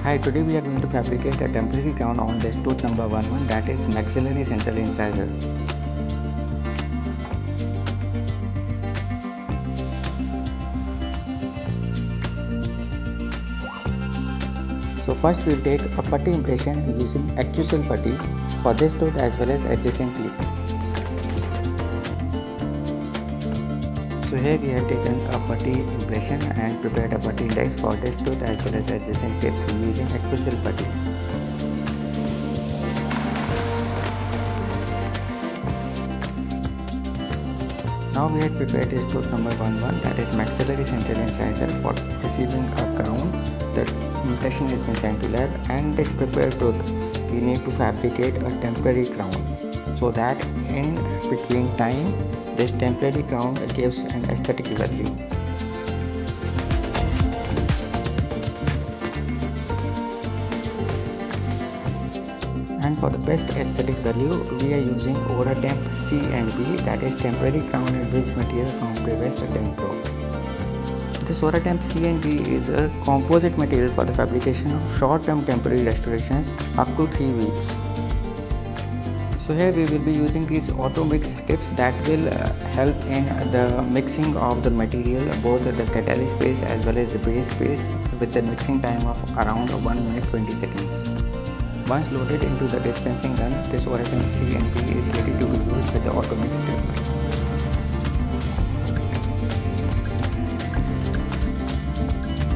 Hi, today we are going to fabricate a temporary crown on this tooth number 11, that is maxillary central incisor. So first we will take a putty impression using axial putty for this tooth as well as adjacent teeth. So here we have taken a putty impression and prepared a putty index for this tooth as well as adjacent teeth using axial putty. Now we have prepared this tooth number 11, that is maxillary central incisor, for receiving a crown. The impression is in sent to lab, and this prepared tooth we need to fabricate a temporary crown, so that in between time this temporary crown gives an aesthetic value. And for the best aesthetic value, we are using OraTemp C and B, that is temporary crown and bridge material from Prevest Denpro. This OraTemp C and B is a composite material for the fabrication of short-term temporary restorations up to 3 weeks. So here we will be using these auto mix tips that will help in the mixing of the material, both the catalyst phase as well as the base phase, with the mixing time of around 1 minute 20 seconds. Once loaded into the dispensing gun, this OraTemp C and B is ready to be used with the auto mix tip.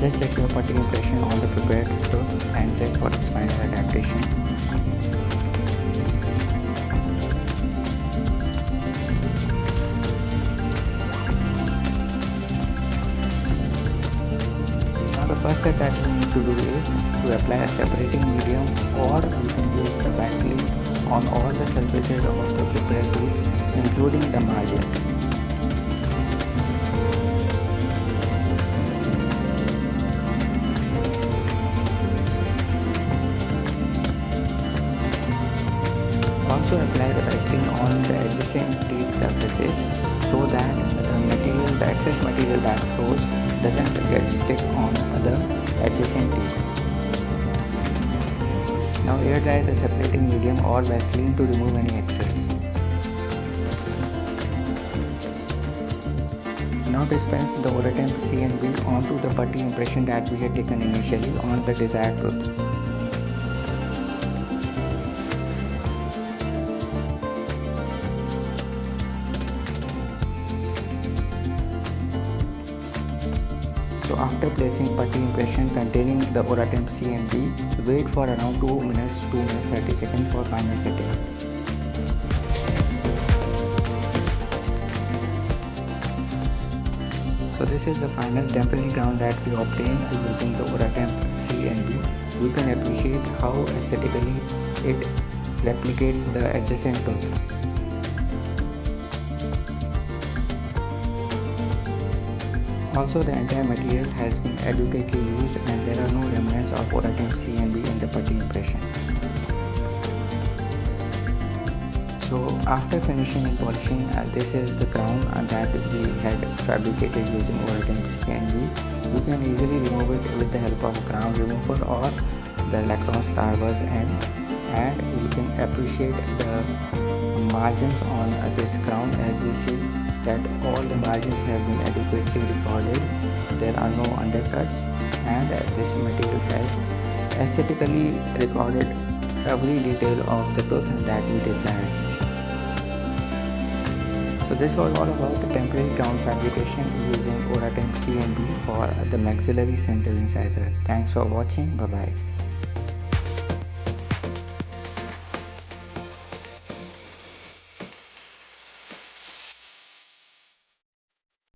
Just check your putty impression on the prepared tooth and check for its final adaptation. The first step that we need to do is to apply a separating medium, or you can use the Vaseline on all the surfaces of the prepared tooth, including the margins. Also apply the Vaseline on the adjacent teeth surfaces so that the excess material that flows doesn't get stick on the adjacent teeth. Now air dry the separating medium or Vaseline to remove any excess. Now dispense the OraTemp C and B onto the putty impression that we had taken initially on the desired tooth. So after placing putty impression containing the OraTemp C and B, wait for around 2 minutes 30 seconds for final setting. So this is the final temporary crown that we obtained using the OraTemp C and B. You can appreciate how aesthetically it replicates the adjacent tooth. Also, the entire material has been adequately used and there are no remnants of OraTemp C and B in the putty impression. So after finishing and polishing, this is the crown that we had fabricated using OraTemp C and B. You can easily remove it with the help of a crown remover or the Lacron starburst end, and you can appreciate the margins on this crown. As we see that all the margins have been adequately recorded, there are no undercuts, and this material has aesthetically recorded every detail of the tooth that we designed. So this was all about the temporary crown fabrication using OraTemp C and B for the maxillary central incisor. Thanks for watching. Bye bye.